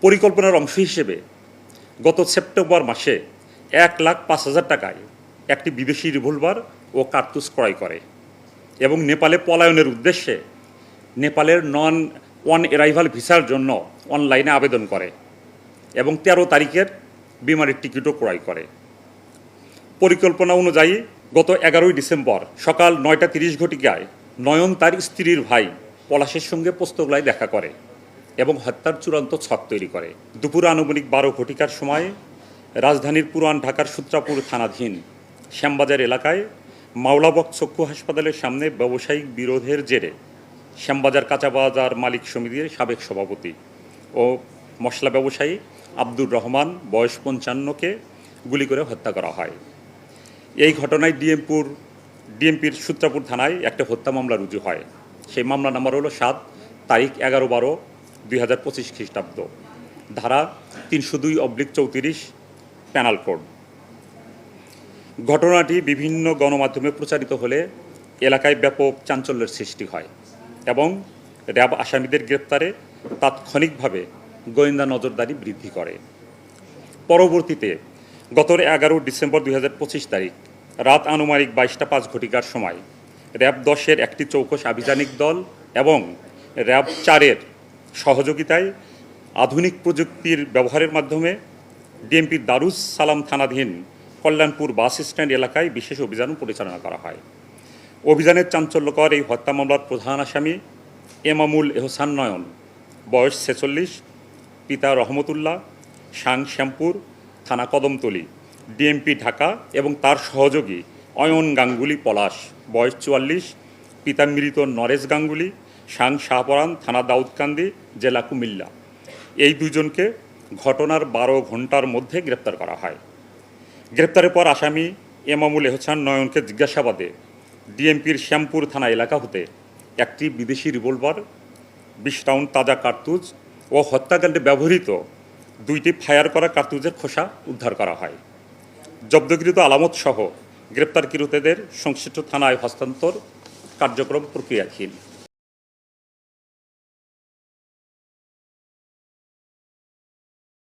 পরিকল্পনার অংশ হিসেবে গত সেপ্টেম্বর মাসে 1,05,000 টাকায় একটি বিদেশি রিভলভার ও কার্তুজ ক্রয় করে এবং নেপালে পলায়নের উদ্দেশ্যে নেপালের নন অন অ্যারাইভাল ভিসার জন্য অনলাইনে আবেদন করে এবং 13 তারিখের বিমানের টিকিটও ক্রয় করে। পরিকল্পনা অনুযায়ী গত 11 ডিসেম্বর সকাল 9:30 ঘটিকায় নয়ন তার স্ত্রীর ভাই পলাশের সঙ্গে পোস্তগোলায় দেখা করে এবং হত্যার চূড়ান্ত ছক তৈরি করে। দুপুর আনুমানিক 12 ঘটিকার সময় রাজধানীর পুরান ঢাকার সূত্রাপুর থানাধীন শ্যামবাজার এলাকায় মাওলাবক চক্ষু হাসপাতালের সামনে ব্যবসায়িক বিরোধের জেরে শ্যামবাজার কাঁচা বাজার মালিক সমিতির সাবেক সভাপতি ও মশলা ব্যবসায়ী আব্দুর রহমান বয়স 55কে গুলি করে হত্যা করা হয়। এই ঘটনায় ডিএমপির সূত্রাপুর থানায় একটা হত্যা মামলা রুজু হয়। সেই মামলা নাম্বার হলো 7 তারিখ 11/12/2025 খ্রিস্টাব্দ, ধারা 302/34 পেনাল কোড। ঘটনাটি বিভিন্ন গণমাধ্যমে প্রচারিত হলে এলাকায় ব্যাপক চাঞ্চল্যের সৃষ্টি হয় এবং র্যাব আসামিদের গ্রেপ্তারে তাৎক্ষণিকভাবে গোয়েন্দা নজরদারি বৃদ্ধি করে। পরবর্তীতে গত 11 ডিসেম্বর 2025 তারিখ রাত আনুমানিক 22:05 ঘটিকার সময় র্যাব 10-এর একটি চৌকস আভিযানিক দল এবং র্যাব 4-এর সহযোগিতায় আধুনিক প্রযুক্তির ব্যবহারের মাধ্যমে ডিএমপির দারুস সালাম থানাধীন কল্যাণপুর বাস স্ট্যান্ড এলাকায় বিশেষ অভিযান পরিচালনা করা হয়। অভিযানের চাঞ্চল্যকর এই হত্যা মামলার প্রধান আসামি এমামুল এহসান নয়ন, বয়স 46, পিতা রহমতুল্লাহ, সাং শ্যামপুর, থানা কদমতলী, ডিএমপি ঢাকা এবং তার সহযোগী অয়ন গাঙ্গুলি পলাশ, বয়স 44, পিতা মৃত নরেশ গাঙ্গুলি, সাং শাহপরান, থানা দাউদকান্দি, জেলা কুমিল্লা। এই দুজনকে ঘটনার 12 ঘন্টার মধ্যে গ্রেপ্তার করা হয়। গ্রেপ্তারের পর আসামি এমামুল এহসান নয়নকে জিজ্ঞাসাবাদে ডিএমপির শ্যামপুর থানা এলাকা হতে একটি বিদেশি রিভলভার, 20 রাউন্ড তাজা কার্তুজ ও হত্যাকাণ্ডে ব্যবহৃত 2টি ফায়ার করা কার্তুজের খোসা উদ্ধার করা হয়। জব্দকৃত আলামত সহ গ্রেপ্তারকৃতদের সংশ্লিষ্ট থানায় হস্তান্তর কার্যক্রম প্রক্রিয়াধীন।